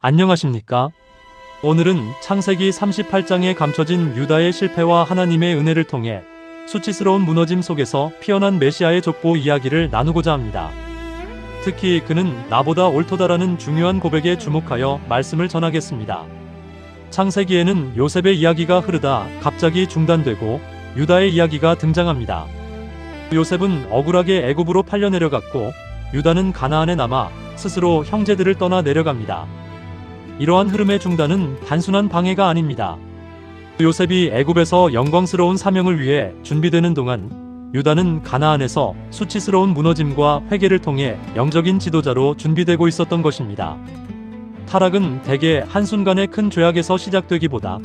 안녕하십니까? 오늘은 창세기 38장에 감춰진 유다의 실패와 하나님의 은혜를 통해 수치스러운 무너짐 속에서 피어난 메시아의 족보 이야기를 나누고자 합니다. 특히 그는 나보다 옳도다라는 중요한 고백에 주목하여 말씀을 전하겠습니다. 창세기에는 요셉의 이야기가 흐르다 갑자기 중단되고 유다의 이야기가 등장합니다. 요셉은 억울하게 애굽으로 팔려 내려갔고 유다는 가나안에 남아 스스로 형제들을 떠나 내려갑니다. 이러한 흐름의 중단은 단순한 방해가 아닙니다. 요셉이 애굽에서 영광스러운 사명을 위해 준비되는 동안 유다는 가나안에서 수치스러운 무너짐과 회개를 통해 영적인 지도자로 준비되고 있었던 것입니다. 타락은 대개 한순간의 큰 죄악에서 시작되기보다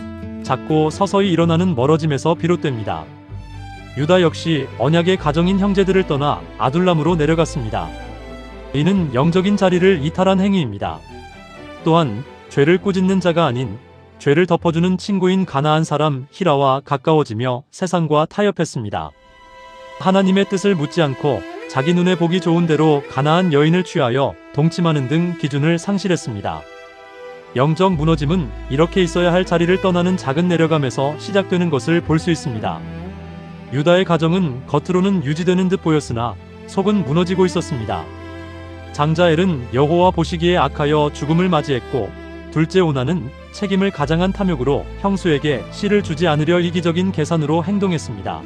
작고 서서히 일어나는 멀어짐에서 비롯됩니다. 유다 역시 언약의 가정인 형제들을 떠나 아둘람으로 내려갔습니다. 이는 영적인 자리를 이탈한 행위입니다. 또한 죄를 꾸짖는 자가 아닌 죄를 덮어주는 친구인 가나안 사람 히라와 가까워지며 세상과 타협했습니다. 하나님의 뜻을 묻지 않고 자기 눈에 보기 좋은 대로 가나안 여인을 취하여 동침하는 등 기준을 상실했습니다. 영적 무너짐은 이렇게 있어야 할 자리를 떠나는 작은 내려감에서 시작되는 것을 볼 수 있습니다. 유다의 가정은 겉으로는 유지되는 듯 보였으나 속은 무너지고 있었습니다. 장자 엘은 여호와 보시기에 악하여 죽음을 맞이했고 둘째 오나는 책임을 가장한 탐욕으로 형수에게 씨를 주지 않으려 이기적인 계산으로 행동했습니다.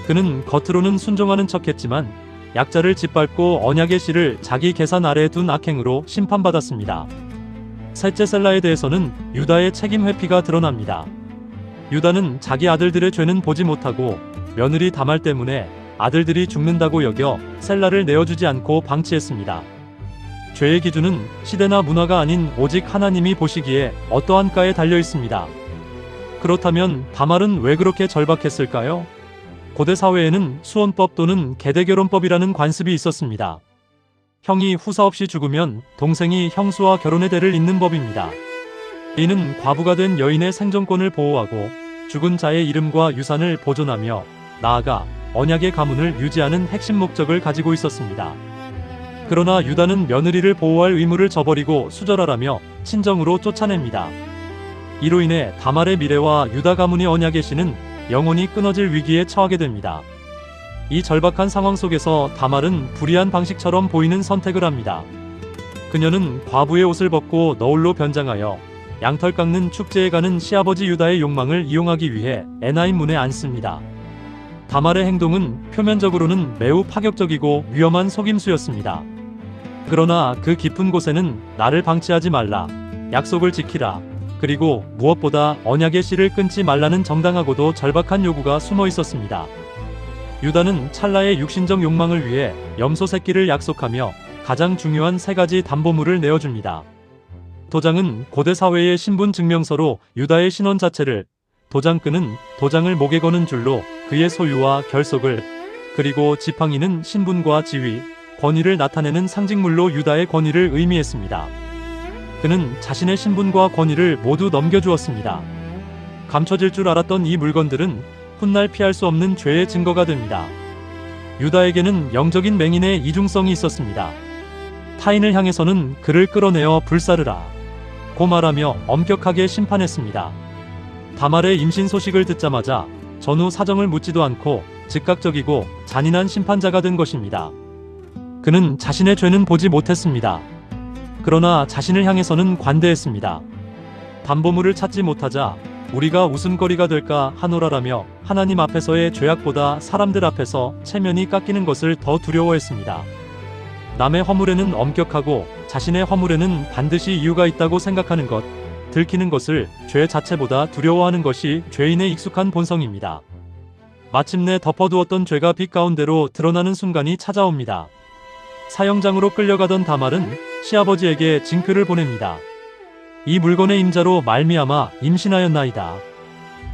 그는 겉으로는 순종하는 척했지만 약자를 짓밟고 언약의 씨를 자기 계산 아래에 둔 악행으로 심판받았습니다. 셋째 셀라에 대해서는 유다의 책임 회피가 드러납니다. 유다는 자기 아들들의 죄는 보지 못하고 며느리 다말 때문에 아들들이 죽는다고 여겨 셀라를 내어주지 않고 방치했습니다. 죄의 기준은 시대나 문화가 아닌 오직 하나님이 보시기에 어떠한가에 달려 있습니다. 그렇다면 다말은 왜 그렇게 절박했을까요? 고대 사회에는 수혼법 또는 계대결혼법이라는 관습이 있었습니다. 형이 후사 없이 죽으면 동생이 형수와 결혼의 대를 잇는 법입니다. 이는 과부가 된 여인의 생존권을 보호하고 죽은 자의 이름과 유산을 보존하며 나아가 언약의 가문을 유지하는 핵심 목적을 가지고 있었습니다. 그러나 유다는 며느리를 보호할 의무를 저버리고 수절하라며 친정으로 쫓아냅니다. 이로 인해 다말의 미래와 유다 가문의 언약의 씨는 영원히 끊어질 위기에 처하게 됩니다. 이 절박한 상황 속에서 다말은 불의한 방식처럼 보이는 선택을 합니다. 그녀는 과부의 옷을 벗고 너울로 변장하여 양털 깎는 축제에 가는 시아버지 유다의 욕망을 이용하기 위해 에나임 문에 앉습니다. 다말의 행동은 표면적으로는 매우 파격적이고 위험한 속임수였습니다. 그러나 그 깊은 곳에는 나를 방치하지 말라, 약속을 지키라, 그리고 무엇보다 언약의 씨를 끊지 말라는 정당하고도 절박한 요구가 숨어 있었습니다. 유다는 찰나의 육신적 욕망을 위해 염소 새끼를 약속하며 가장 중요한 세 가지 담보물을 내어줍니다. 도장은 고대 사회의 신분 증명서로 유다의 신원 자체를, 도장끈은 도장을 목에 거는 줄로 그의 소유와 결속을, 그리고 지팡이는 신분과 지위, 권위를 나타내는 상징물로 유다의 권위를 의미했습니다. 그는 자신의 신분과 권위를 모두 넘겨주었습니다. 감춰질 줄 알았던 이 물건들은 훗날 피할 수 없는 죄의 증거가 됩니다. 유다에게는 영적인 맹인의 이중성이 있었습니다. 타인을 향해서는 그를 끌어내어 불사르라 고 말하며 엄격하게 심판했습니다. 다말의 임신 소식을 듣자마자 전후 사정을 묻지도 않고 즉각적이고 잔인한 심판자가 된 것입니다. 그는 자신의 죄는 보지 못했습니다. 그러나 자신을 향해서는 관대했습니다. 담보물을 찾지 못하자 우리가 웃음거리가 될까 하노라라며 하나님 앞에서의 죄악보다 사람들 앞에서 체면이 깎이는 것을 더 두려워했습니다. 남의 허물에는 엄격하고 자신의 허물에는 반드시 이유가 있다고 생각하는 것, 들키는 것을 죄 자체보다 두려워하는 것이 죄인의 익숙한 본성입니다. 마침내 덮어두었던 죄가 빛 가운데로 드러나는 순간이 찾아옵니다. 사형장으로 끌려가던 다말은 시아버지에게 징표를 보냅니다. 이 물건의 임자로 말미암아 임신하였나이다.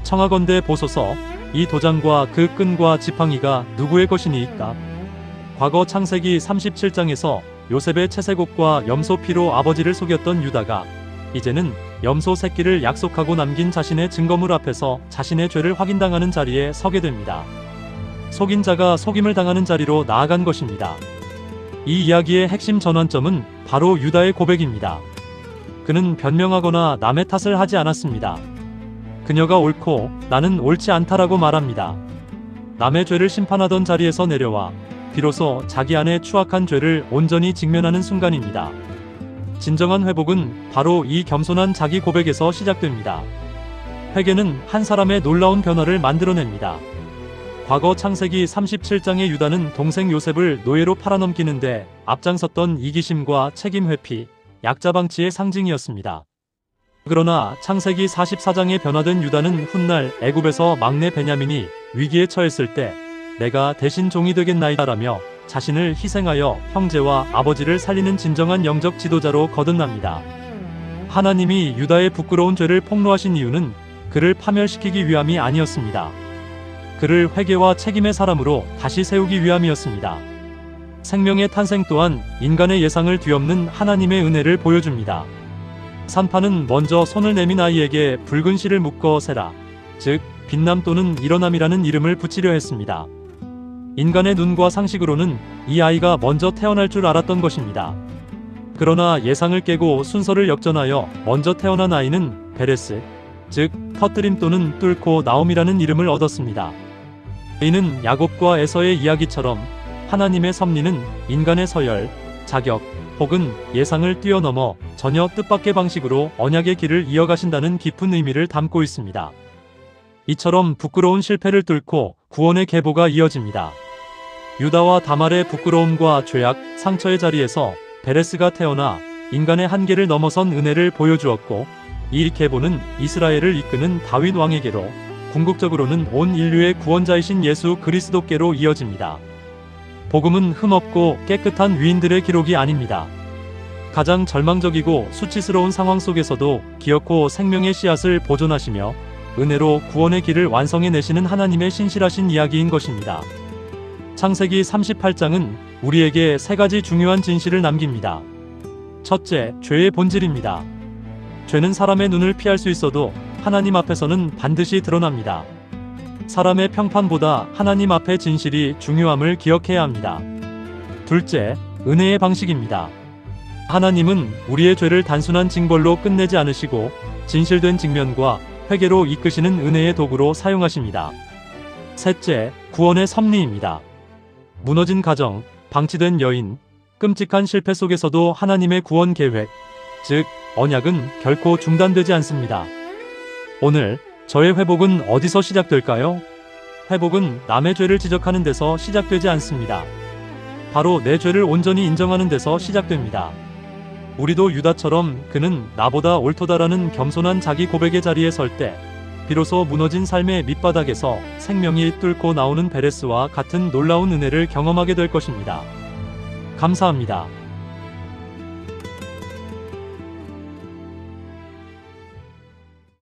청하건대 보소서, 이 도장과 그 끈과 지팡이가 누구의 것이니이까? 과거 창세기 37장에서 요셉의 채색옷과 염소 피로 아버지를 속였던 유다가 이제는 염소 새끼를 약속하고 남긴 자신의 증거물 앞에서 자신의 죄를 확인당하는 자리에 서게 됩니다. 속인 자가 속임을 당하는 자리로 나아간 것입니다. 이 이야기의 핵심 전환점은 바로 유다의 고백입니다. 그는 변명하거나 남의 탓을 하지 않았습니다. 그녀가 옳고 나는 옳지 않다라고 말합니다. 남의 죄를 심판하던 자리에서 내려와 비로소 자기 안에 추악한 죄를 온전히 직면하는 순간입니다. 진정한 회복은 바로 이 겸손한 자기 고백에서 시작됩니다. 회개는 한 사람의 놀라운 변화를 만들어냅니다. 과거 창세기 37장의 유다는 동생 요셉을 노예로 팔아넘기는데 앞장섰던 이기심과 책임 회피, 약자 방치의 상징이었습니다. 그러나 창세기 44장에 변화된 유다는 훗날 애굽에서 막내 베냐민이 위기에 처했을 때 내가 대신 종이 되겠나이다라며 자신을 희생하여 형제와 아버지를 살리는 진정한 영적 지도자로 거듭납니다. 하나님이 유다의 부끄러운 죄를 폭로하신 이유는 그를 파멸시키기 위함이 아니었습니다. 그를 회개와 책임의 사람으로 다시 세우기 위함이었습니다. 생명의 탄생 또한 인간의 예상을 뒤엎는 하나님의 은혜를 보여줍니다. 산파는 먼저 손을 내민 아이에게 붉은 실을 묶어 세라, 즉 빛남 또는 일어남이라는 이름을 붙이려 했습니다. 인간의 눈과 상식으로는 이 아이가 먼저 태어날 줄 알았던 것입니다. 그러나 예상을 깨고 순서를 역전하여 먼저 태어난 아이는 베레스, 즉 터뜨림 또는 뚫고 나옴이라는 이름을 얻었습니다. 이는 야곱과 에서의 이야기처럼 하나님의 섭리는 인간의 서열, 자격, 혹은 예상을 뛰어넘어 전혀 뜻밖의 방식으로 언약의 길을 이어가신다는 깊은 의미를 담고 있습니다. 이처럼 부끄러운 실패를 뚫고 구원의 계보가 이어집니다. 유다와 다말의 부끄러움과 죄악, 상처의 자리에서 베레스가 태어나 인간의 한계를 넘어선 은혜를 보여주었고, 이 계보는 이스라엘을 이끄는 다윗 왕에게로, 궁극적으로는 온 인류의 구원자이신 예수 그리스도께로 이어집니다. 복음은 흠없고 깨끗한 위인들의 기록이 아닙니다. 가장 절망적이고 수치스러운 상황 속에서도 기어코 생명의 씨앗을 보존하시며 은혜로 구원의 길을 완성해내시는 하나님의 신실하신 이야기인 것입니다. 창세기 38장은 우리에게 세 가지 중요한 진실을 남깁니다. 첫째, 죄의 본질입니다. 죄는 사람의 눈을 피할 수 있어도 하나님 앞에서는 반드시 드러납니다. 사람의 평판보다 하나님 앞의 진실이 중요함을 기억해야 합니다. 둘째, 은혜의 방식입니다. 하나님은 우리의 죄를 단순한 징벌로 끝내지 않으시고 진실된 직면과 회개로 이끄시는 은혜의 도구로 사용하십니다. 셋째, 구원의 섭리입니다. 무너진 가정, 방치된 여인, 끔찍한 실패 속에서도 하나님의 구원 계획, 즉 언약은 결코 중단되지 않습니다. 오늘 저의 회복은 어디서 시작될까요? 회복은 남의 죄를 지적하는 데서 시작되지 않습니다. 바로 내 죄를 온전히 인정하는 데서 시작됩니다. 우리도 유다처럼 그는 나보다 옳도다라는 겸손한 자기 고백의 자리에 설 때 비로소 무너진 삶의 밑바닥에서 생명이 뚫고 나오는 베레스와 같은 놀라운 은혜를 경험하게 될 것입니다. 감사합니다.